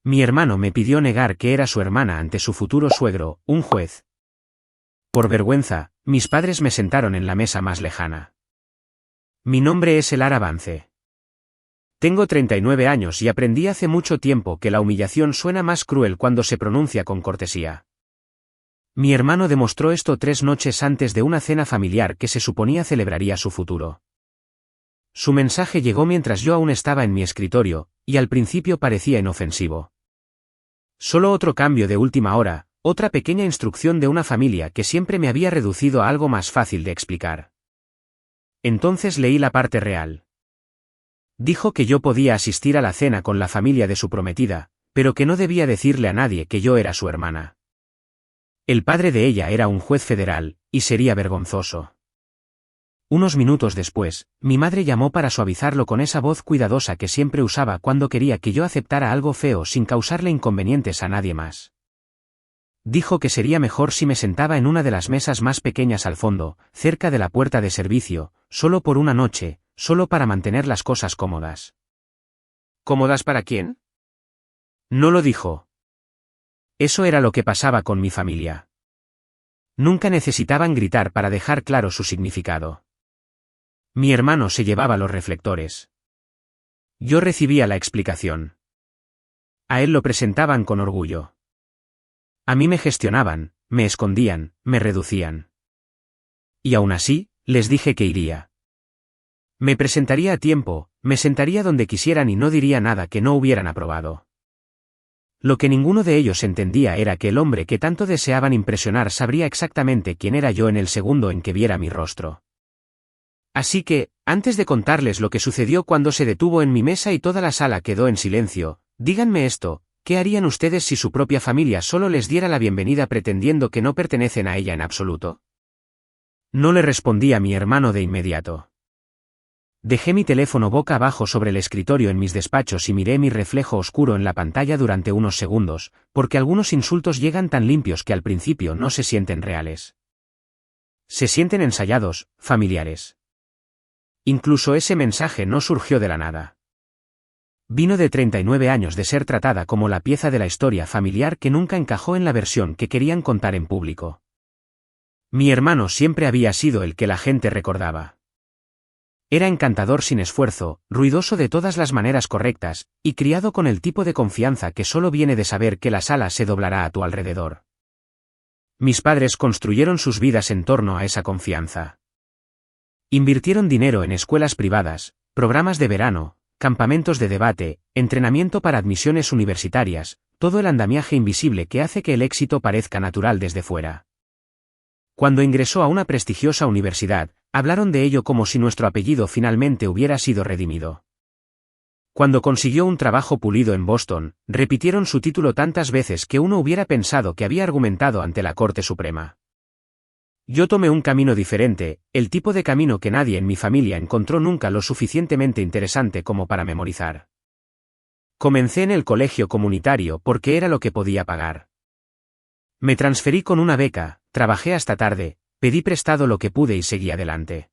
Mi hermano me pidió negar que era su hermana ante su futuro suegro, un juez. Por vergüenza, mis padres me sentaron en la mesa más lejana. Mi nombre es Elara Vance. Tengo 39 años y aprendí hace mucho tiempo que la humillación suena más cruel cuando se pronuncia con cortesía. Mi hermano demostró esto 3 noches antes de una cena familiar que se suponía celebraría su futuro. Su mensaje llegó mientras yo aún estaba en mi escritorio, y al principio parecía inofensivo. Solo otro cambio de última hora, otra pequeña instrucción de una familia que siempre me había reducido a algo más fácil de explicar. Entonces leí la parte real. Dijo que yo podía asistir a la cena con la familia de su prometida, pero que no debía decirle a nadie que yo era su hermana. El padre de ella era un juez federal, y sería vergonzoso. Unos minutos después, mi madre llamó para suavizarlo con esa voz cuidadosa que siempre usaba cuando quería que yo aceptara algo feo sin causarle inconvenientes a nadie más. Dijo que sería mejor si me sentaba en una de las mesas más pequeñas al fondo, cerca de la puerta de servicio, solo por una noche, solo para mantener las cosas cómodas. ¿Cómodas para quién? No lo dijo. Eso era lo que pasaba con mi familia. Nunca necesitaban gritar para dejar claro su significado. Mi hermano se llevaba los reflectores. Yo recibía la explicación. A él lo presentaban con orgullo. A mí me gestionaban, me escondían, me reducían. Y aún así, les dije que iría. Me presentaría a tiempo, me sentaría donde quisieran y no diría nada que no hubieran aprobado. Lo que ninguno de ellos entendía era que el hombre que tanto deseaban impresionar sabría exactamente quién era yo en el segundo en que viera mi rostro. Así que, antes de contarles lo que sucedió cuando se detuvo en mi mesa y toda la sala quedó en silencio, díganme esto, ¿qué harían ustedes si su propia familia solo les diera la bienvenida pretendiendo que no pertenecen a ella en absoluto? No le respondí a mi hermano de inmediato. Dejé mi teléfono boca abajo sobre el escritorio en mis despachos y miré mi reflejo oscuro en la pantalla durante unos segundos, porque algunos insultos llegan tan limpios que al principio no se sienten reales. Se sienten ensayados, familiares. Incluso ese mensaje no surgió de la nada. Vino de 39 años de ser tratada como la pieza de la historia familiar que nunca encajó en la versión que querían contar en público. Mi hermano siempre había sido el que la gente recordaba. Era encantador sin esfuerzo, ruidoso de todas las maneras correctas, y criado con el tipo de confianza que solo viene de saber que la sala se doblará a tu alrededor. Mis padres construyeron sus vidas en torno a esa confianza. Invirtieron dinero en escuelas privadas, programas de verano, campamentos de debate, entrenamiento para admisiones universitarias, todo el andamiaje invisible que hace que el éxito parezca natural desde fuera. Cuando ingresó a una prestigiosa universidad, hablaron de ello como si nuestro apellido finalmente hubiera sido redimido. Cuando consiguió un trabajo pulido en Boston, repitieron su título tantas veces que uno hubiera pensado que había argumentado ante la Corte Suprema. Yo tomé un camino diferente, el tipo de camino que nadie en mi familia encontró nunca lo suficientemente interesante como para memorizar. Comencé en el colegio comunitario porque era lo que podía pagar. Me transferí con una beca, trabajé hasta tarde, pedí prestado lo que pude y seguí adelante.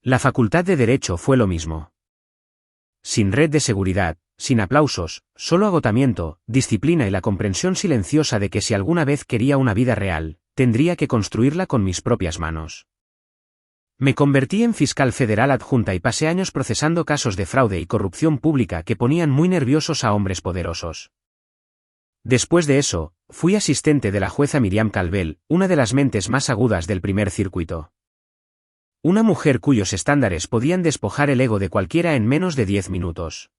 La facultad de Derecho fue lo mismo. Sin red de seguridad, sin aplausos, solo agotamiento, disciplina y la comprensión silenciosa de que si alguna vez quería una vida real, tendría que construirla con mis propias manos. Me convertí en fiscal federal adjunta y pasé años procesando casos de fraude y corrupción pública que ponían muy nerviosos a hombres poderosos. Después de eso, fui asistente de la jueza Miriam Calvel, una de las mentes más agudas del primer circuito. Una mujer cuyos estándares podían despojar el ego de cualquiera en menos de 10 minutos.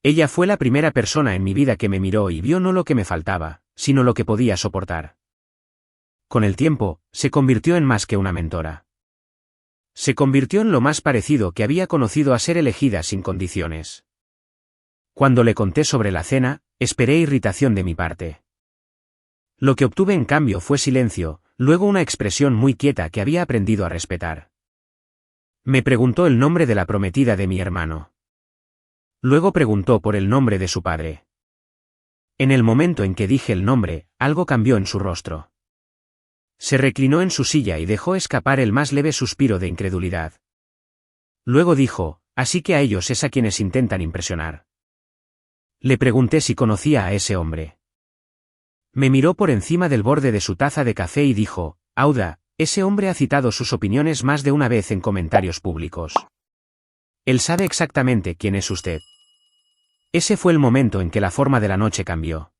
Ella fue la primera persona en mi vida que me miró y vio no lo que me faltaba, sino lo que podía soportar. Con el tiempo, se convirtió en más que una mentora. Se convirtió en lo más parecido que había conocido a ser elegida sin condiciones. Cuando le conté sobre la cena, esperé irritación de mi parte. Lo que obtuve en cambio fue silencio, luego una expresión muy quieta que había aprendido a respetar. Me preguntó el nombre de la prometida de mi hermano. Luego preguntó por el nombre de su padre. En el momento en que dije el nombre, algo cambió en su rostro. Se reclinó en su silla y dejó escapar el más leve suspiro de incredulidad. Luego dijo, así que a ellos es a quienes intentan impresionar. Le pregunté si conocía a ese hombre. Me miró por encima del borde de su taza de café y dijo, Auda, ese hombre ha citado sus opiniones más de una vez en comentarios públicos. Él sabe exactamente quién es usted. Ese fue el momento en que la forma de la noche cambió.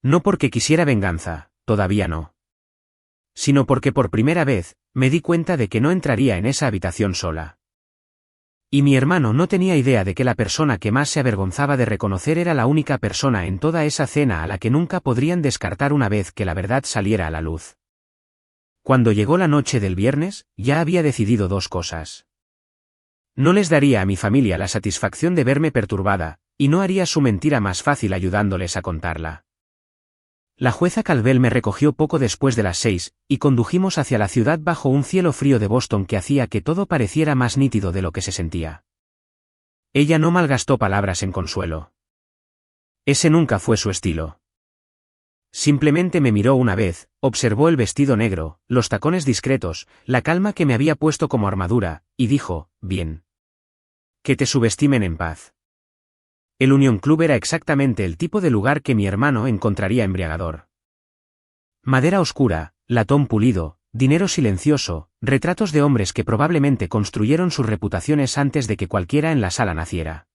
No porque quisiera venganza, todavía no. Sino porque por primera vez, me di cuenta de que no entraría en esa habitación sola. Y mi hermano no tenía idea de que la persona que más se avergonzaba de reconocer era la única persona en toda esa cena a la que nunca podrían descartar una vez que la verdad saliera a la luz. Cuando llegó la noche del viernes, ya había decidido dos cosas. No les daría a mi familia la satisfacción de verme perturbada, y no haría su mentira más fácil ayudándoles a contarla. La jueza Calvel me recogió poco después de las 6, y condujimos hacia la ciudad bajo un cielo frío de Boston que hacía que todo pareciera más nítido de lo que se sentía. Ella no malgastó palabras en consuelo. Ese nunca fue su estilo. Simplemente me miró una vez, observó el vestido negro, los tacones discretos, la calma que me había puesto como armadura, y dijo, bien. Que te subestimen en paz. El Union Club era exactamente el tipo de lugar que mi hermano encontraría embriagador. Madera oscura, latón pulido, dinero silencioso, retratos de hombres que probablemente construyeron sus reputaciones antes de que cualquiera en la sala naciera.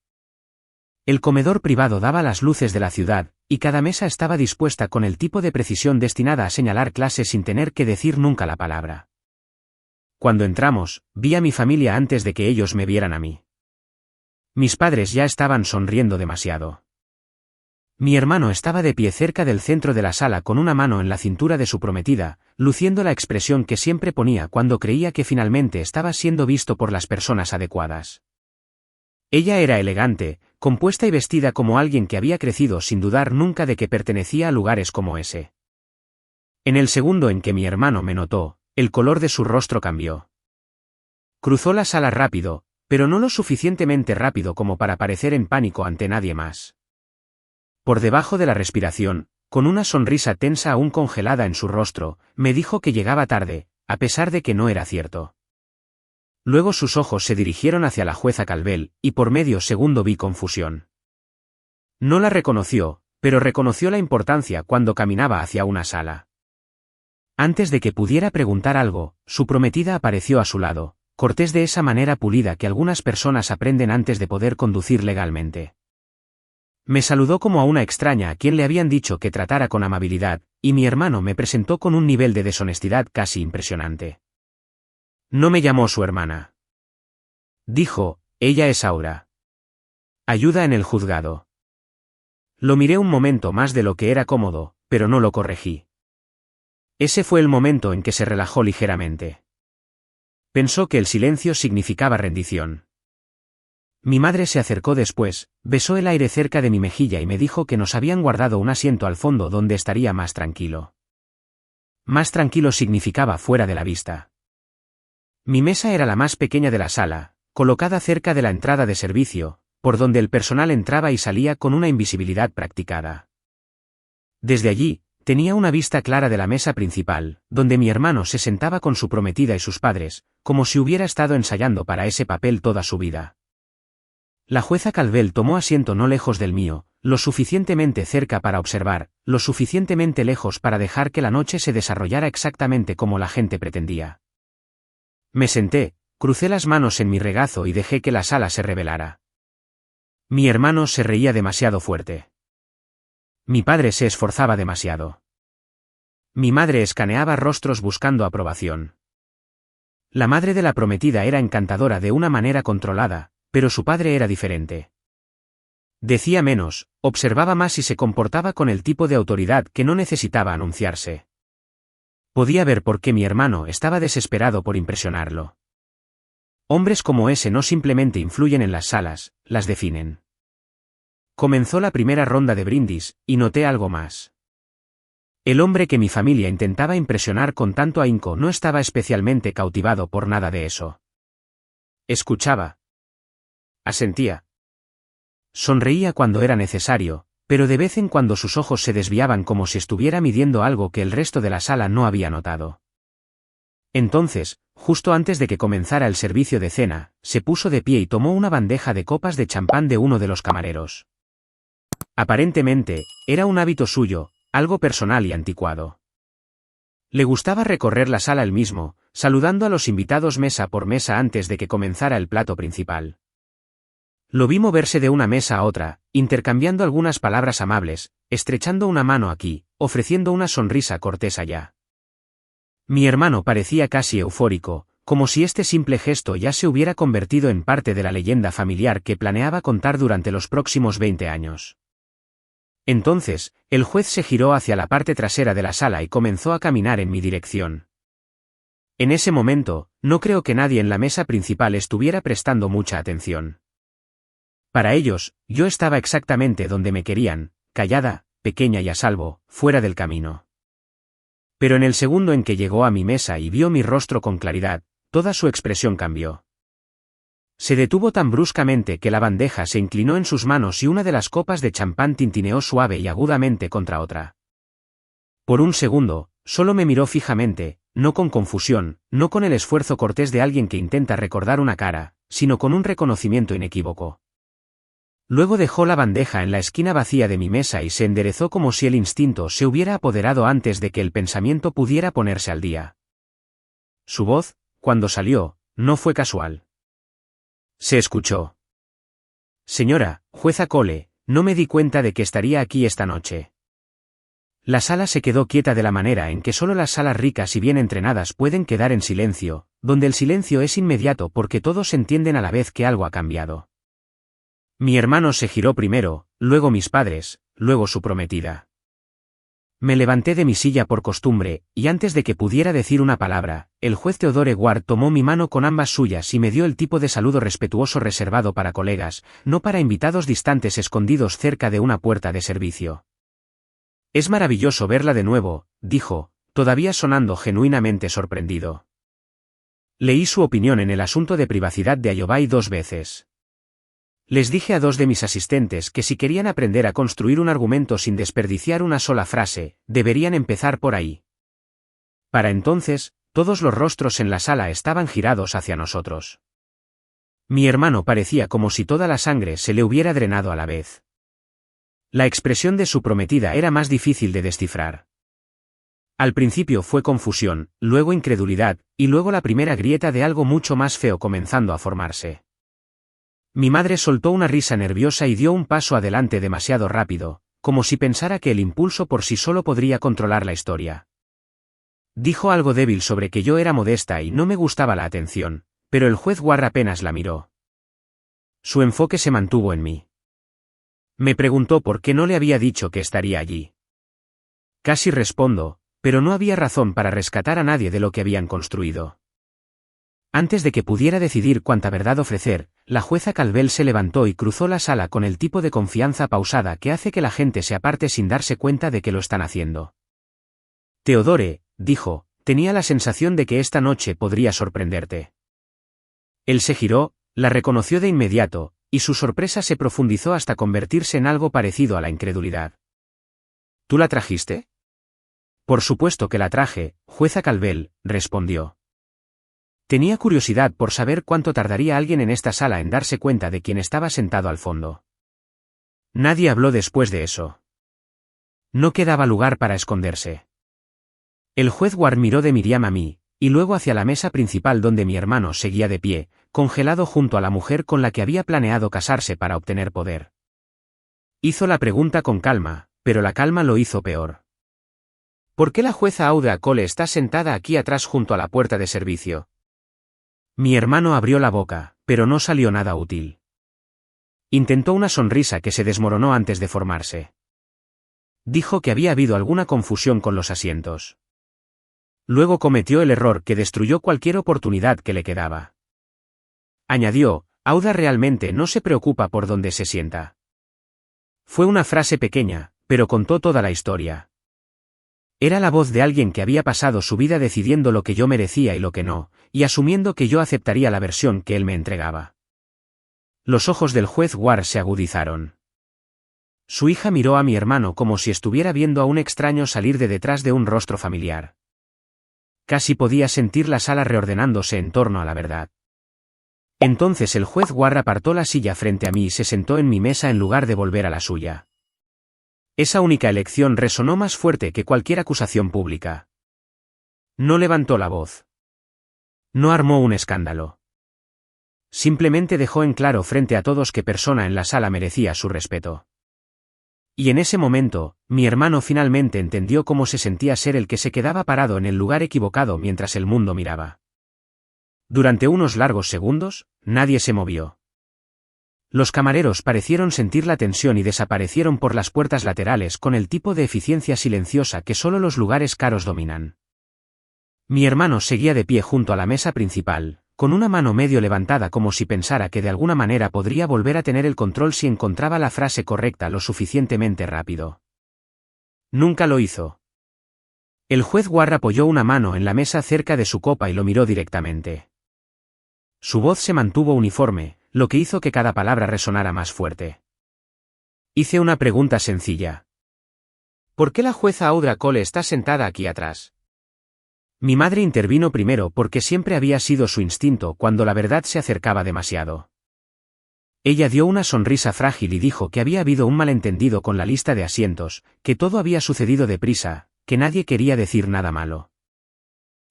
El comedor privado daba las luces de la ciudad, y cada mesa estaba dispuesta con el tipo de precisión destinada a señalar clase sin tener que decir nunca la palabra. Cuando entramos, vi a mi familia antes de que ellos me vieran a mí. Mis padres ya estaban sonriendo demasiado. Mi hermano estaba de pie cerca del centro de la sala con una mano en la cintura de su prometida, luciendo la expresión que siempre ponía cuando creía que finalmente estaba siendo visto por las personas adecuadas. Ella era elegante, compuesta y vestida como alguien que había crecido sin dudar nunca de que pertenecía a lugares como ese. En el segundo en que mi hermano me notó, el color de su rostro cambió. Cruzó la sala rápido, pero no lo suficientemente rápido como para parecer en pánico ante nadie más. Por debajo de la respiración, con una sonrisa tensa aún congelada en su rostro, me dijo que llegaba tarde, a pesar de que no era cierto. Luego sus ojos se dirigieron hacia la jueza Calvel, y por medio segundo vi confusión. No la reconoció, pero reconoció la importancia cuando caminaba hacia una sala. Antes de que pudiera preguntar algo, su prometida apareció a su lado, cortés de esa manera pulida que algunas personas aprenden antes de poder conducir legalmente. Me saludó como a una extraña a quien le habían dicho que tratara con amabilidad, y mi hermano me presentó con un nivel de deshonestidad casi impresionante. No me llamó su hermana. Dijo, ella es Aura. Ayuda en el juzgado. Lo miré un momento más de lo que era cómodo, pero no lo corregí. Ese fue el momento en que se relajó ligeramente. Pensó que el silencio significaba rendición. Mi madre se acercó después, besó el aire cerca de mi mejilla y me dijo que nos habían guardado un asiento al fondo donde estaría más tranquilo. Más tranquilo significaba fuera de la vista. Mi mesa era la más pequeña de la sala, colocada cerca de la entrada de servicio, por donde el personal entraba y salía con una invisibilidad practicada. Desde allí, tenía una vista clara de la mesa principal, donde mi hermano se sentaba con su prometida y sus padres, como si hubiera estado ensayando para ese papel toda su vida. La jueza Calvel tomó asiento no lejos del mío, lo suficientemente cerca para observar, lo suficientemente lejos para dejar que la noche se desarrollara exactamente como la gente pretendía. Me senté, crucé las manos en mi regazo y dejé que la sala se revelara. Mi hermano se reía demasiado fuerte. Mi padre se esforzaba demasiado. Mi madre escaneaba rostros buscando aprobación. La madre de la prometida era encantadora de una manera controlada, pero su padre era diferente. Decía menos, observaba más y se comportaba con el tipo de autoridad que no necesitaba anunciarse. Podía ver por qué mi hermano estaba desesperado por impresionarlo. Hombres como ese no simplemente influyen en las salas, las definen. Comenzó la primera ronda de brindis, y noté algo más. El hombre que mi familia intentaba impresionar con tanto ahínco no estaba especialmente cautivado por nada de eso. Escuchaba. Asentía. Sonreía cuando era necesario, pero de vez en cuando sus ojos se desviaban como si estuviera midiendo algo que el resto de la sala no había notado. Entonces, justo antes de que comenzara el servicio de cena, se puso de pie y tomó una bandeja de copas de champán de uno de los camareros. Aparentemente, era un hábito suyo, algo personal y anticuado. Le gustaba recorrer la sala él mismo, saludando a los invitados mesa por mesa antes de que comenzara el plato principal. Lo vi moverse de una mesa a otra, intercambiando algunas palabras amables, estrechando una mano aquí, ofreciendo una sonrisa cortés allá. Mi hermano parecía casi eufórico, como si este simple gesto ya se hubiera convertido en parte de la leyenda familiar que planeaba contar durante los próximos 20 años. Entonces, el juez se giró hacia la parte trasera de la sala y comenzó a caminar en mi dirección. En ese momento, no creo que nadie en la mesa principal estuviera prestando mucha atención. Para ellos, yo estaba exactamente donde me querían, callada, pequeña y a salvo, fuera del camino. Pero en el segundo en que llegó a mi mesa y vio mi rostro con claridad, toda su expresión cambió. Se detuvo tan bruscamente que la bandeja se inclinó en sus manos y una de las copas de champán tintineó suave y agudamente contra otra. Por un segundo, solo me miró fijamente, no con confusión, no con el esfuerzo cortés de alguien que intenta recordar una cara, sino con un reconocimiento inequívoco. Luego dejó la bandeja en la esquina vacía de mi mesa y se enderezó como si el instinto se hubiera apoderado antes de que el pensamiento pudiera ponerse al día. Su voz, cuando salió, no fue casual. Se escuchó. Señora, jueza Cole, no me di cuenta de que estaría aquí esta noche. La sala se quedó quieta de la manera en que solo las salas ricas y bien entrenadas pueden quedar en silencio, donde el silencio es inmediato porque todos entienden a la vez que algo ha cambiado. Mi hermano se giró primero, luego mis padres, luego su prometida. Me levanté de mi silla por costumbre, y antes de que pudiera decir una palabra, el juez Theodore Ward tomó mi mano con ambas suyas y me dio el tipo de saludo respetuoso reservado para colegas, no para invitados distantes escondidos cerca de una puerta de servicio. Es maravilloso verla de nuevo, dijo, todavía sonando genuinamente sorprendido. Leí su opinión en el asunto de privacidad de Ayovay 2 veces. Les dije a 2 de mis asistentes que si querían aprender a construir un argumento sin desperdiciar una sola frase, deberían empezar por ahí. Para entonces, todos los rostros en la sala estaban girados hacia nosotros. Mi hermano parecía como si toda la sangre se le hubiera drenado a la vez. La expresión de su prometida era más difícil de descifrar. Al principio fue confusión, luego incredulidad, y luego la primera grieta de algo mucho más feo comenzando a formarse. Mi madre soltó una risa nerviosa y dio un paso adelante demasiado rápido, como si pensara que el impulso por sí solo podría controlar la historia. Dijo algo débil sobre que yo era modesta y no me gustaba la atención, pero el juez Ward apenas la miró. Su enfoque se mantuvo en mí. Me preguntó por qué no le había dicho que estaría allí. Casi respondo, pero no había razón para rescatar a nadie de lo que habían construido. Antes de que pudiera decidir cuánta verdad ofrecer, la jueza Calvel se levantó y cruzó la sala con el tipo de confianza pausada que hace que la gente se aparte sin darse cuenta de que lo están haciendo. Theodore, dijo, tenía la sensación de que esta noche podría sorprenderte. Él se giró, la reconoció de inmediato, y su sorpresa se profundizó hasta convertirse en algo parecido a la incredulidad. ¿Tú la trajiste? Por supuesto que la traje, jueza Calvel, respondió. Tenía curiosidad por saber cuánto tardaría alguien en esta sala en darse cuenta de quién estaba sentado al fondo. Nadie habló después de eso. No quedaba lugar para esconderse. El juez Ward miró de Miriam a mí, y luego hacia la mesa principal donde mi hermano seguía de pie, congelado junto a la mujer con la que había planeado casarse para obtener poder. Hizo la pregunta con calma, pero la calma lo hizo peor. ¿Por qué la jueza Audra Cole está sentada aquí atrás junto a la puerta de servicio? Mi hermano abrió la boca, pero no salió nada útil. Intentó una sonrisa que se desmoronó antes de formarse. Dijo que había habido alguna confusión con los asientos. Luego cometió el error que destruyó cualquier oportunidad que le quedaba. Añadió, Auda realmente no se preocupa por dónde se sienta. Fue una frase pequeña, pero contó toda la historia. Era la voz de alguien que había pasado su vida decidiendo lo que yo merecía y lo que no, y asumiendo que yo aceptaría la versión que él me entregaba. Los ojos del juez Ward se agudizaron. Su hija miró a mi hermano como si estuviera viendo a un extraño salir de detrás de un rostro familiar. Casi podía sentir la sala reordenándose en torno a la verdad. Entonces el juez Ward apartó la silla frente a mí y se sentó en mi mesa en lugar de volver a la suya. Esa única elección resonó más fuerte que cualquier acusación pública. No levantó la voz. No armó un escándalo. Simplemente dejó en claro frente a todos qué persona en la sala merecía su respeto. Y en ese momento, mi hermano finalmente entendió cómo se sentía ser el que se quedaba parado en el lugar equivocado mientras el mundo miraba. Durante unos largos segundos, nadie se movió. Los camareros parecieron sentir la tensión y desaparecieron por las puertas laterales con el tipo de eficiencia silenciosa que solo los lugares caros dominan. Mi hermano seguía de pie junto a la mesa principal, con una mano medio levantada como si pensara que de alguna manera podría volver a tener el control si encontraba la frase correcta lo suficientemente rápido. Nunca lo hizo. El juez Ward apoyó una mano en la mesa cerca de su copa y lo miró directamente. Su voz se mantuvo uniforme, lo que hizo que cada palabra resonara más fuerte. Hice una pregunta sencilla. ¿Por qué la jueza Audra Cole está sentada aquí atrás? Mi madre intervino primero porque siempre había sido su instinto cuando la verdad se acercaba demasiado. Ella dio una sonrisa frágil y dijo que había habido un malentendido con la lista de asientos, que todo había sucedido deprisa, que nadie quería decir nada malo.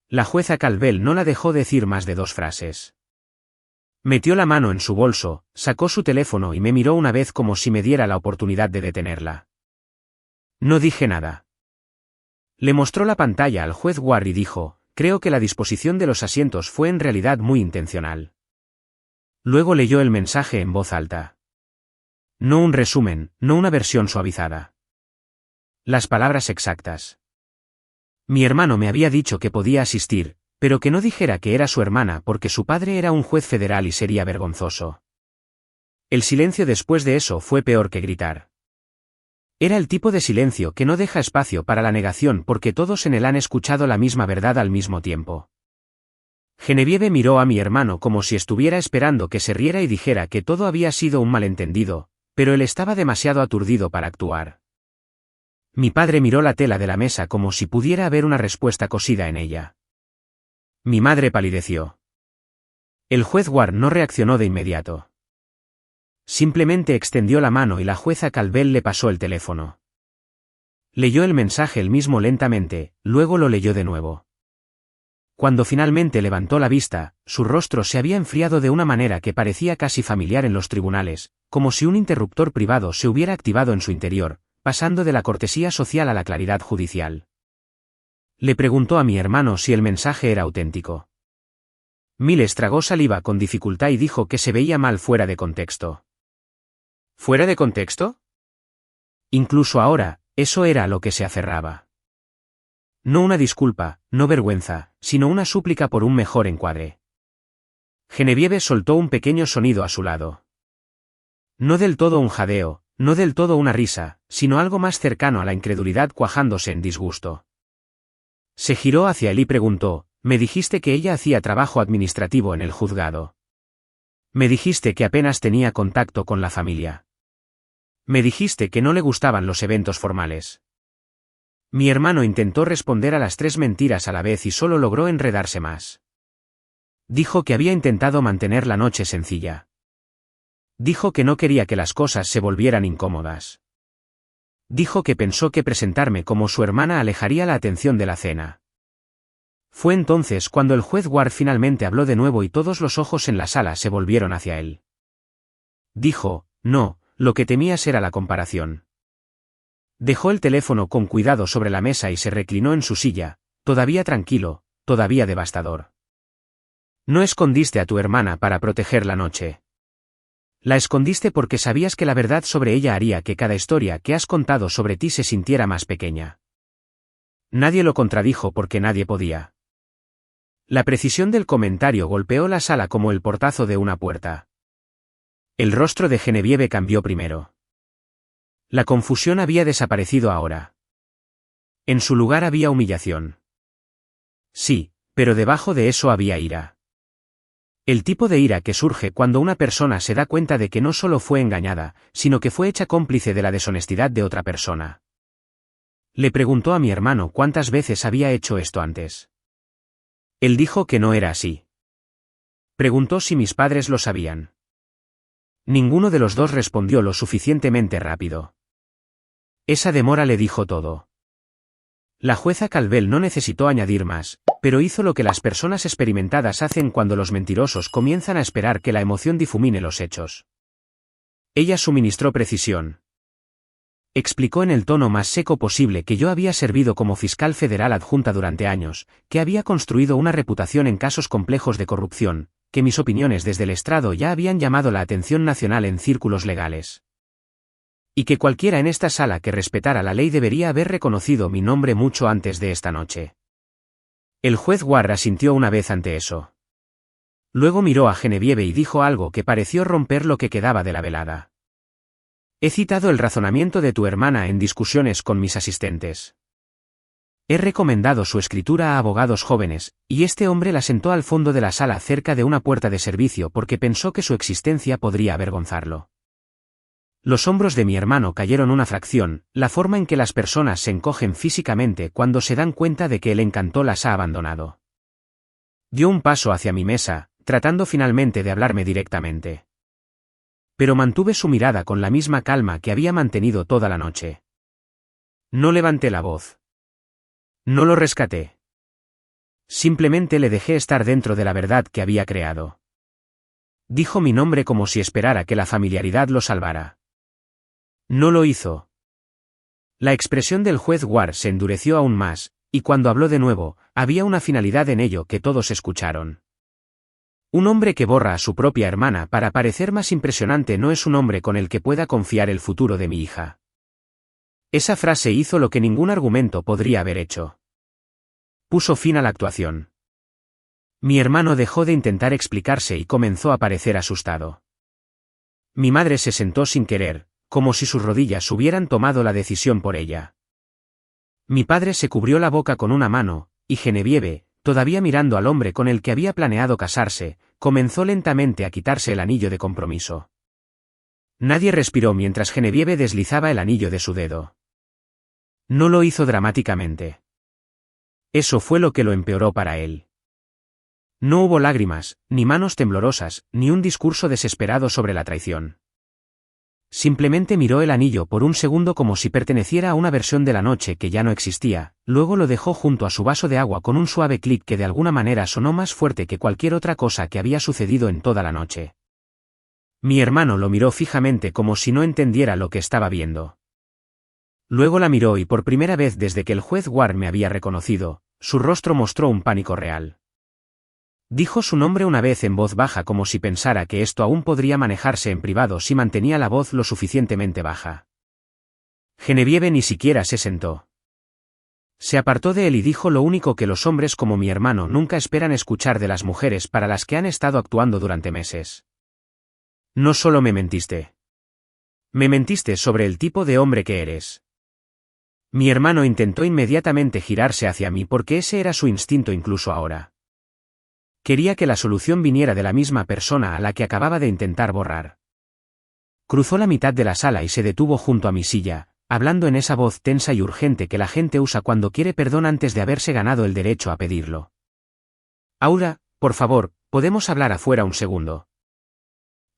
La jueza Calvel no la dejó decir más de 2 frases. Metió la mano en su bolso, sacó su teléfono y me miró una vez como si me diera la oportunidad de detenerla. No dije nada. Le mostró la pantalla al juez Ward y dijo, creo que la disposición de los asientos fue en realidad muy intencional. Luego leyó el mensaje en voz alta. No un resumen, no una versión suavizada. Las palabras exactas. Mi hermano me había dicho que podía asistir, pero que no dijera que era su hermana porque su padre era un juez federal y sería vergonzoso. El silencio después de eso fue peor que gritar. Era el tipo de silencio que no deja espacio para la negación porque todos en él han escuchado la misma verdad al mismo tiempo. Genevieve miró a mi hermano como si estuviera esperando que se riera y dijera que todo había sido un malentendido, pero él estaba demasiado aturdido para actuar. Mi padre miró la tela de la mesa como si pudiera haber una respuesta cosida en ella. Mi madre palideció. El juez Ward no reaccionó de inmediato. Simplemente extendió la mano y la jueza Calvel le pasó el teléfono. Leyó el mensaje él mismo lentamente, luego lo leyó de nuevo. Cuando finalmente levantó la vista, su rostro se había enfriado de una manera que parecía casi familiar en los tribunales, como si un interruptor privado se hubiera activado en su interior, pasando de la cortesía social a la claridad judicial. Le preguntó a mi hermano si el mensaje era auténtico. Miles tragó saliva con dificultad y dijo que se veía mal fuera de contexto. ¿Fuera de contexto? Incluso ahora, eso era a lo que se aferraba. No una disculpa, no vergüenza, sino una súplica por un mejor encuadre. Genevieve soltó un pequeño sonido a su lado. No del todo un jadeo, no del todo una risa, sino algo más cercano a la incredulidad cuajándose en disgusto. Se giró hacia él y preguntó, me dijiste que ella hacía trabajo administrativo en el juzgado. Me dijiste que apenas tenía contacto con la familia. Me dijiste que no le gustaban los eventos formales. Mi hermano intentó responder a las 3 mentiras a la vez y solo logró enredarse más. Dijo que había intentado mantener la noche sencilla. Dijo que no quería que las cosas se volvieran incómodas. Dijo que pensó que presentarme como su hermana alejaría la atención de la cena. Fue entonces cuando el juez Ward finalmente habló de nuevo y todos los ojos en la sala se volvieron hacia él. Dijo, no, lo que temías era la comparación. Dejó el teléfono con cuidado sobre la mesa y se reclinó en su silla, todavía tranquilo, todavía devastador. No escondiste a tu hermana para proteger la noche. La escondiste porque sabías que la verdad sobre ella haría que cada historia que has contado sobre ti se sintiera más pequeña. Nadie lo contradijo porque nadie podía. La precisión del comentario golpeó la sala como el portazo de una puerta. El rostro de Genevieve cambió primero. La confusión había desaparecido ahora. En su lugar había humillación. Sí, pero debajo de eso había ira. El tipo de ira que surge cuando una persona se da cuenta de que no solo fue engañada, sino que fue hecha cómplice de la deshonestidad de otra persona. Le preguntó a mi hermano cuántas veces había hecho esto antes. Él dijo que no era así. Preguntó si mis padres lo sabían. Ninguno de los dos respondió lo suficientemente rápido. Esa demora le dijo todo. La jueza Calvel no necesitó añadir más, pero hizo lo que las personas experimentadas hacen cuando los mentirosos comienzan a esperar que la emoción difumine los hechos. Ella suministró precisión. Explicó en el tono más seco posible que yo había servido como fiscal federal adjunta durante años, que había construido una reputación en casos complejos de corrupción, que mis opiniones desde el estrado ya habían llamado la atención nacional en círculos legales. Y que cualquiera en esta sala que respetara la ley debería haber reconocido mi nombre mucho antes de esta noche. El juez Ward asintió una vez ante eso. Luego miró a Genevieve y dijo algo que pareció romper lo que quedaba de la velada. He citado el razonamiento de tu hermana en discusiones con mis asistentes. He recomendado su escritura a abogados jóvenes, y este hombre la sentó al fondo de la sala cerca de una puerta de servicio porque pensó que su existencia podría avergonzarlo. Los hombros de mi hermano cayeron una fracción, la forma en que las personas se encogen físicamente cuando se dan cuenta de que el encanto las ha abandonado. Dio un paso hacia mi mesa, tratando finalmente de hablarme directamente. Pero mantuve su mirada con la misma calma que había mantenido toda la noche. No levanté la voz. No lo rescaté. Simplemente le dejé estar dentro de la verdad que había creado. Dijo mi nombre como si esperara que la familiaridad lo salvara. No lo hizo. La expresión del juez Ward se endureció aún más, y cuando habló de nuevo, había una finalidad en ello que todos escucharon. Un hombre que borra a su propia hermana para parecer más impresionante no es un hombre con el que pueda confiar el futuro de mi hija. Esa frase hizo lo que ningún argumento podría haber hecho. Puso fin a la actuación. Mi hermano dejó de intentar explicarse y comenzó a parecer asustado. Mi madre se sentó sin querer, como si sus rodillas hubieran tomado la decisión por ella. Mi padre se cubrió la boca con una mano, y Genevieve, todavía mirando al hombre con el que había planeado casarse, comenzó lentamente a quitarse el anillo de compromiso. Nadie respiró mientras Genevieve deslizaba el anillo de su dedo. No lo hizo dramáticamente. Eso fue lo que lo empeoró para él. No hubo lágrimas, ni manos temblorosas, ni un discurso desesperado sobre la traición. Simplemente miró el anillo por un segundo como si perteneciera a una versión de la noche que ya no existía, luego lo dejó junto a su vaso de agua con un suave clic que de alguna manera sonó más fuerte que cualquier otra cosa que había sucedido en toda la noche. Mi hermano lo miró fijamente como si no entendiera lo que estaba viendo. Luego la miró y por primera vez desde que el juez Ward me había reconocido, su rostro mostró un pánico real. Dijo su nombre una vez en voz baja como si pensara que esto aún podría manejarse en privado si mantenía la voz lo suficientemente baja. Genevieve ni siquiera se sentó. Se apartó de él y dijo lo único que los hombres como mi hermano nunca esperan escuchar de las mujeres para las que han estado actuando durante meses. No solo me mentiste. Me mentiste sobre el tipo de hombre que eres. Mi hermano intentó inmediatamente girarse hacia mí porque ese era su instinto incluso ahora. Quería que la solución viniera de la misma persona a la que acababa de intentar borrar. Cruzó la mitad de la sala y se detuvo junto a mi silla, hablando en esa voz tensa y urgente que la gente usa cuando quiere perdón antes de haberse ganado el derecho a pedirlo. Aura, por favor, ¿podemos hablar afuera un segundo?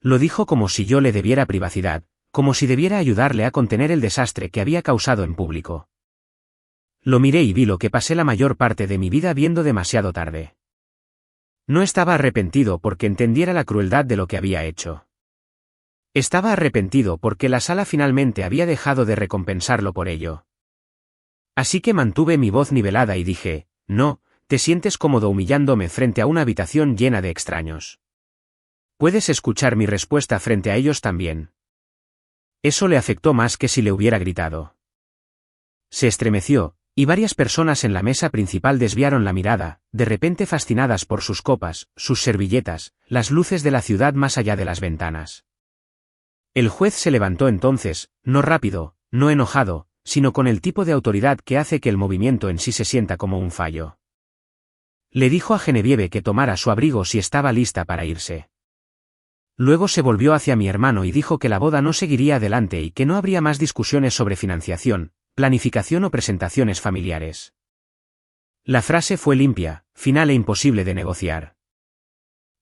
Lo dijo como si yo le debiera privacidad, como si debiera ayudarle a contener el desastre que había causado en público. Lo miré y vi lo que pasé la mayor parte de mi vida viendo demasiado tarde. No estaba arrepentido porque entendiera la crueldad de lo que había hecho. Estaba arrepentido porque la sala finalmente había dejado de recompensarlo por ello. Así que mantuve mi voz nivelada y dije, no, te sientes cómodo humillándome frente a una habitación llena de extraños. Puedes escuchar mi respuesta frente a ellos también. Eso le afectó más que si le hubiera gritado. Se estremeció, y varias personas en la mesa principal desviaron la mirada, de repente fascinadas por sus copas, sus servilletas, las luces de la ciudad más allá de las ventanas. El juez se levantó entonces, no rápido, no enojado, sino con el tipo de autoridad que hace que el movimiento en sí se sienta como un fallo. Le dijo a Genevieve que tomara su abrigo si estaba lista para irse. Luego se volvió hacia mi hermano y dijo que la boda no seguiría adelante y que no habría más discusiones sobre financiación, planificación o presentaciones familiares. La frase fue limpia, final e imposible de negociar.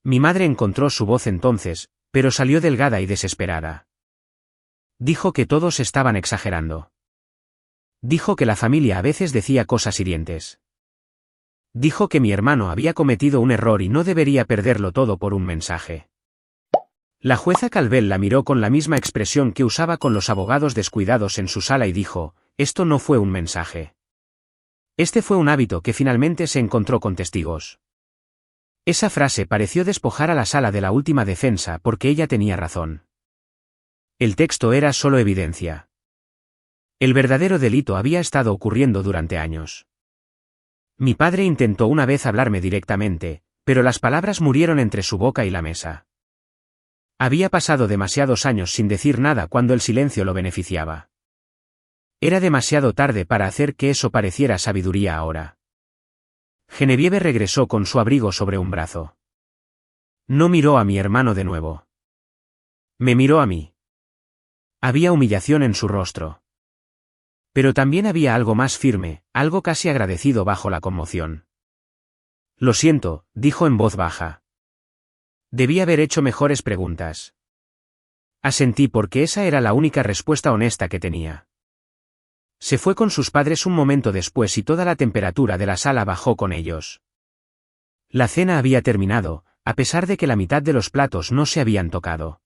Mi madre encontró su voz entonces, pero salió delgada y desesperada. Dijo que todos estaban exagerando. Dijo que la familia a veces decía cosas hirientes. Dijo que mi hermano había cometido un error y no debería perderlo todo por un mensaje. La jueza Calvel la miró con la misma expresión que usaba con los abogados descuidados en su sala y dijo, esto no fue un mensaje. Este fue un hábito que finalmente se encontró con testigos. Esa frase pareció despojar a la sala de la última defensa porque ella tenía razón. El texto era solo evidencia. El verdadero delito había estado ocurriendo durante años. Mi padre intentó una vez hablarme directamente, pero las palabras murieron entre su boca y la mesa. Había pasado demasiados años sin decir nada cuando el silencio lo beneficiaba. Era demasiado tarde para hacer que eso pareciera sabiduría ahora. Genevieve regresó con su abrigo sobre un brazo. No miró a mi hermano de nuevo. Me miró a mí. Había humillación en su rostro. Pero también había algo más firme, algo casi agradecido bajo la conmoción. Lo siento, dijo en voz baja. Debí haber hecho mejores preguntas. Asentí porque esa era la única respuesta honesta que tenía. Se fue con sus padres un momento después y toda la temperatura de la sala bajó con ellos. La cena había terminado, a pesar de que la mitad de los platos no se habían tocado.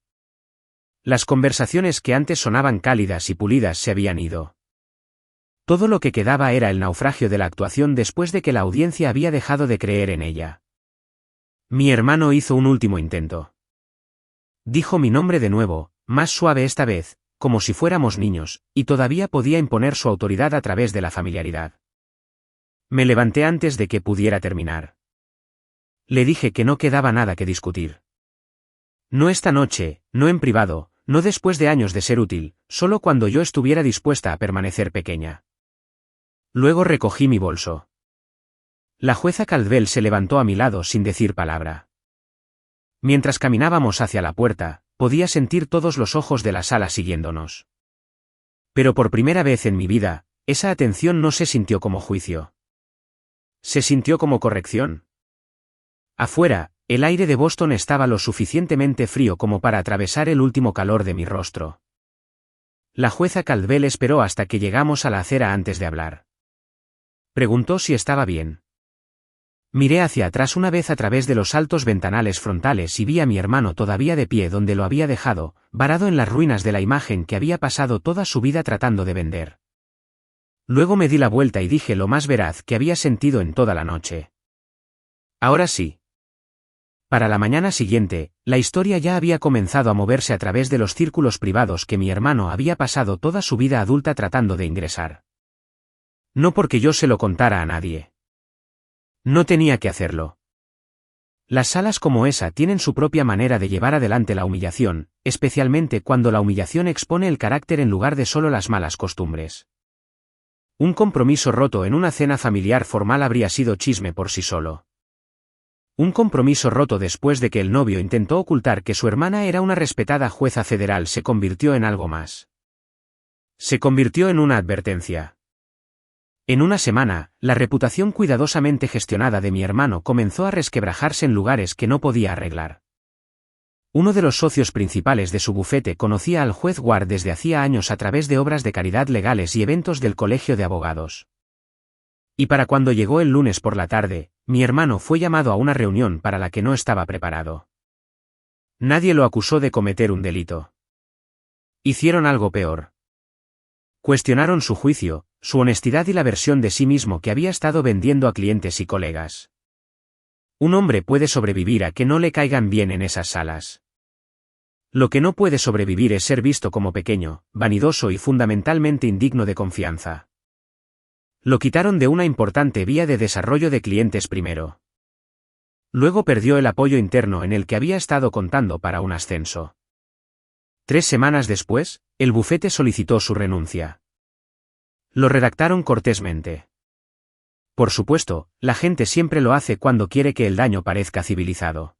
Las conversaciones que antes sonaban cálidas y pulidas se habían ido. Todo lo que quedaba era el naufragio de la actuación después de que la audiencia había dejado de creer en ella. Mi hermano hizo un último intento. Dijo mi nombre de nuevo, más suave esta vez, como si fuéramos niños, y todavía podía imponer su autoridad a través de la familiaridad. Me levanté antes de que pudiera terminar. Le dije que no quedaba nada que discutir. No esta noche, no en privado, no después de años de ser útil, solo cuando yo estuviera dispuesta a permanecer pequeña. Luego recogí mi bolso. La jueza Calvel se levantó a mi lado sin decir palabra. Mientras caminábamos hacia la puerta, podía sentir todos los ojos de la sala siguiéndonos. Pero por primera vez en mi vida, esa atención no se sintió como juicio. Se sintió como corrección. Afuera, el aire de Boston estaba lo suficientemente frío como para atravesar el último calor de mi rostro. La jueza Calvel esperó hasta que llegamos a la acera antes de hablar. Preguntó si estaba bien. Miré hacia atrás una vez a través de los altos ventanales frontales y vi a mi hermano todavía de pie donde lo había dejado, varado en las ruinas de la imagen que había pasado toda su vida tratando de vender. Luego me di la vuelta y dije lo más veraz que había sentido en toda la noche. Ahora sí. Para la mañana siguiente, la historia ya había comenzado a moverse a través de los círculos privados que mi hermano había pasado toda su vida adulta tratando de ingresar. No porque yo se lo contara a nadie. No tenía que hacerlo. Las salas como esa tienen su propia manera de llevar adelante la humillación, especialmente cuando la humillación expone el carácter en lugar de solo las malas costumbres. Un compromiso roto en una cena familiar formal habría sido chisme por sí solo. Un compromiso roto después de que el novio intentó ocultar que su hermana era una respetada jueza federal se convirtió en algo más. Se convirtió en una advertencia. En una semana, la reputación cuidadosamente gestionada de mi hermano comenzó a resquebrajarse en lugares que no podía arreglar. Uno de los socios principales de su bufete conocía al juez Ward desde hacía años a través de obras de caridad legales y eventos del colegio de abogados. Y para cuando llegó el lunes por la tarde, mi hermano fue llamado a una reunión para la que no estaba preparado. Nadie lo acusó de cometer un delito. Hicieron algo peor. Cuestionaron su juicio, su honestidad y la versión de sí mismo que había estado vendiendo a clientes y colegas. Un hombre puede sobrevivir a que no le caigan bien en esas salas. Lo que no puede sobrevivir es ser visto como pequeño, vanidoso y fundamentalmente indigno de confianza. Lo quitaron de una importante vía de desarrollo de clientes primero. Luego perdió el apoyo interno en el que había estado contando para un ascenso. 3 semanas después, el bufete solicitó su renuncia. Lo redactaron cortésmente. Por supuesto, la gente siempre lo hace cuando quiere que el daño parezca civilizado.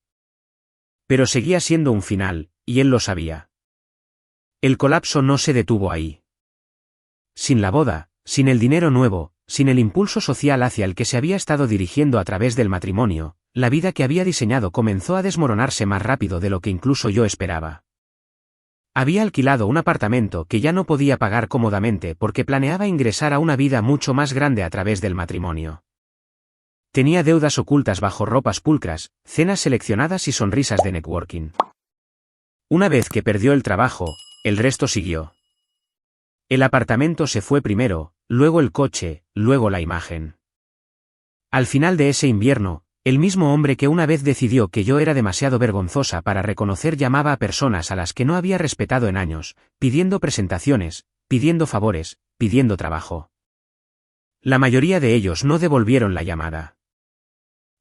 Pero seguía siendo un final, y él lo sabía. El colapso no se detuvo ahí. Sin la boda, sin el dinero nuevo, sin el impulso social hacia el que se había estado dirigiendo a través del matrimonio, la vida que había diseñado comenzó a desmoronarse más rápido de lo que incluso yo esperaba. Había alquilado un apartamento que ya no podía pagar cómodamente porque planeaba ingresar a una vida mucho más grande a través del matrimonio. Tenía deudas ocultas bajo ropas pulcras, cenas seleccionadas y sonrisas de networking. Una vez que perdió el trabajo, el resto siguió. El apartamento se fue primero, luego el coche, luego la imagen. Al final de ese invierno, el mismo hombre que una vez decidió que yo era demasiado vergonzosa para reconocer llamaba a personas a las que no había respetado en años, pidiendo presentaciones, pidiendo favores, pidiendo trabajo. La mayoría de ellos no devolvieron la llamada.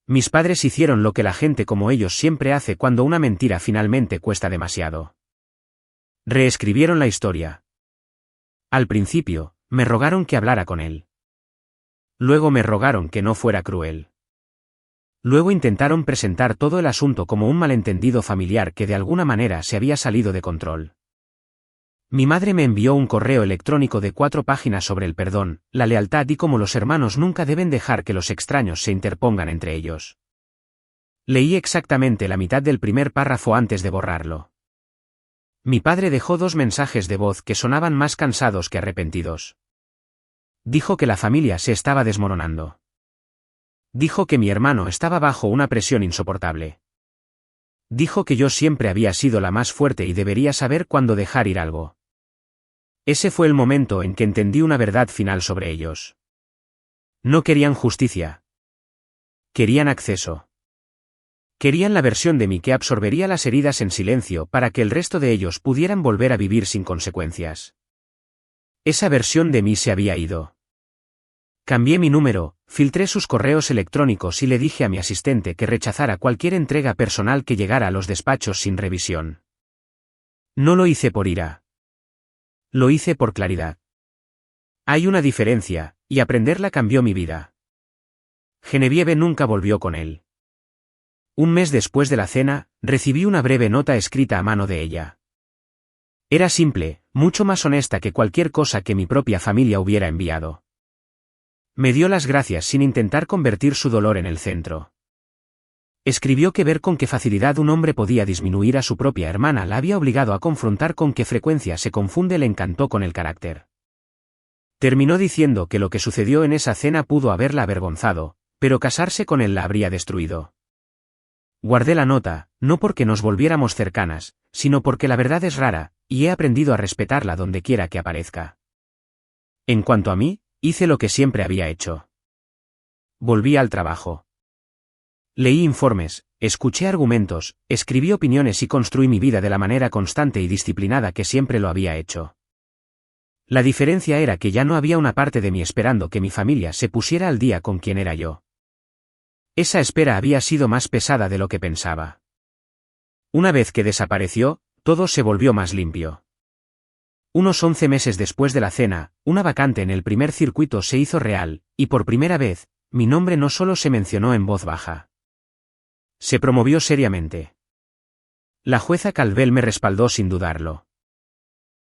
Mis padres hicieron lo que la gente como ellos siempre hace cuando una mentira finalmente cuesta demasiado. Reescribieron la historia. Al principio, me rogaron que hablara con él. Luego me rogaron que no fuera cruel. Luego intentaron presentar todo el asunto como un malentendido familiar que de alguna manera se había salido de control. Mi madre me envió un correo electrónico de 4 páginas sobre el perdón, la lealtad y cómo los hermanos nunca deben dejar que los extraños se interpongan entre ellos. Leí exactamente la mitad del primer párrafo antes de borrarlo. Mi padre dejó 2 mensajes de voz que sonaban más cansados que arrepentidos. Dijo que la familia se estaba desmoronando. Dijo que mi hermano estaba bajo una presión insoportable. Dijo que yo siempre había sido la más fuerte y debería saber cuándo dejar ir algo. Ese fue el momento en que entendí una verdad final sobre ellos. No querían justicia. Querían acceso. Querían la versión de mí que absorbería las heridas en silencio para que el resto de ellos pudieran volver a vivir sin consecuencias. Esa versión de mí se había ido. Cambié mi número, filtré sus correos electrónicos y le dije a mi asistente que rechazara cualquier entrega personal que llegara a los despachos sin revisión. No lo hice por ira. Lo hice por claridad. Hay una diferencia, y aprenderla cambió mi vida. Genevieve nunca volvió con él. Un mes después de la cena, recibí una breve nota escrita a mano de ella. Era simple, mucho más honesta que cualquier cosa que mi propia familia hubiera enviado. Me dio las gracias sin intentar convertir su dolor en el centro. Escribió que ver con qué facilidad un hombre podía disminuir a su propia hermana la había obligado a confrontar con qué frecuencia se confunde el encanto con el carácter. Terminó diciendo que lo que sucedió en esa cena pudo haberla avergonzado, pero casarse con él la habría destruido. Guardé la nota, no porque nos volviéramos cercanas, sino porque la verdad es rara, y he aprendido a respetarla donde quiera que aparezca. En cuanto a mí, hice lo que siempre había hecho. Volví al trabajo. Leí informes, escuché argumentos, escribí opiniones y construí mi vida de la manera constante y disciplinada que siempre lo había hecho. La diferencia era que ya no había una parte de mí esperando que mi familia se pusiera al día con quien era yo. Esa espera había sido más pesada de lo que pensaba. Una vez que desapareció, todo se volvió más limpio. Unos 11 meses después de la cena, una vacante en el primer circuito se hizo real, y por primera vez, mi nombre no solo se mencionó en voz baja. Se promovió seriamente. La jueza Calvel me respaldó sin dudarlo.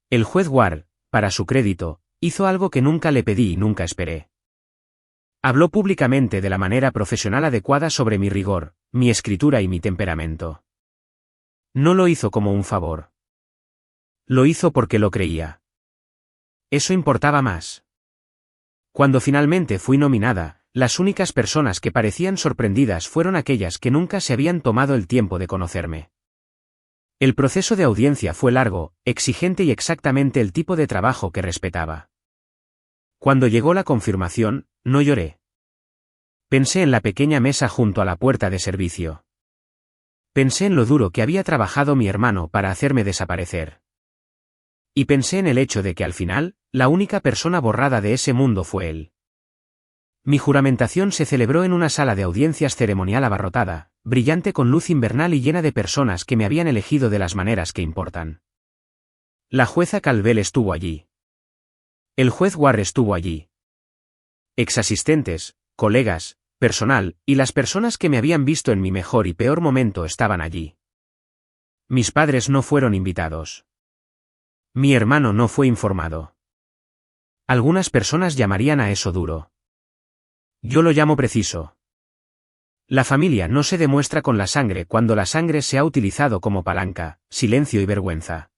El juez Ward, para su crédito, hizo algo que nunca le pedí y nunca esperé. Habló públicamente de la manera profesional adecuada sobre mi rigor, mi escritura y mi temperamento. No lo hizo como un favor. Lo hizo porque lo creía. Eso importaba más. Cuando finalmente fui nominada, las únicas personas que parecían sorprendidas fueron aquellas que nunca se habían tomado el tiempo de conocerme. El proceso de audiencia fue largo, exigente y exactamente el tipo de trabajo que respetaba. Cuando llegó la confirmación, no lloré. Pensé en la pequeña mesa junto a la puerta de servicio. Pensé en lo duro que había trabajado mi hermano para hacerme desaparecer. Y pensé en el hecho de que al final, la única persona borrada de ese mundo fue él. Mi juramentación se celebró en una sala de audiencias ceremonial abarrotada, brillante con luz invernal y llena de personas que me habían elegido de las maneras que importan. La jueza Calvel estuvo allí. El juez Ward estuvo allí. Exasistentes, colegas, personal, y las personas que me habían visto en mi mejor y peor momento estaban allí. Mis padres no fueron invitados. Mi hermano no fue informado. Algunas personas llamarían a eso duro. Yo lo llamo preciso. La familia no se demuestra con la sangre cuando la sangre se ha utilizado como palanca, silencio y vergüenza.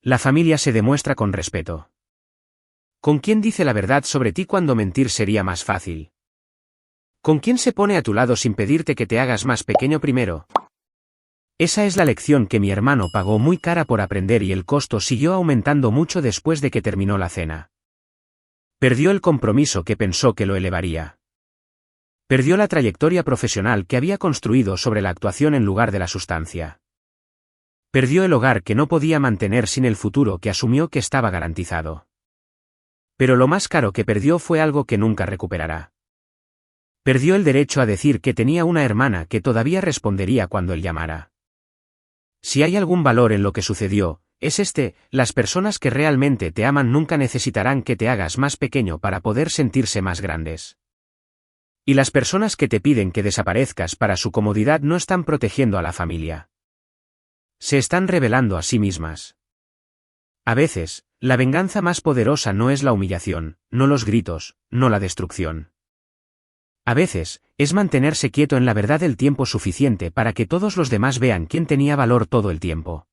La familia se demuestra con respeto. ¿Con quién dice la verdad sobre ti cuando mentir sería más fácil? ¿Con quién se pone a tu lado sin pedirte que te hagas más pequeño primero? Esa es la lección que mi hermano pagó muy cara por aprender y el costo siguió aumentando mucho después de que terminó la cena. Perdió el compromiso que pensó que lo elevaría. Perdió la trayectoria profesional que había construido sobre la actuación en lugar de la sustancia. Perdió el hogar que no podía mantener sin el futuro que asumió que estaba garantizado. Pero lo más caro que perdió fue algo que nunca recuperará. Perdió el derecho a decir que tenía una hermana que todavía respondería cuando él llamara. Si hay algún valor en lo que sucedió, es las personas que realmente te aman nunca necesitarán que te hagas más pequeño para poder sentirse más grandes. Y las personas que te piden que desaparezcas para su comodidad no están protegiendo a la familia. Se están revelando a sí mismas. A veces, la venganza más poderosa no es la humillación, no los gritos, no la destrucción. A veces, es mantenerse quieto en la verdad el tiempo suficiente para que todos los demás vean quién tenía valor todo el tiempo.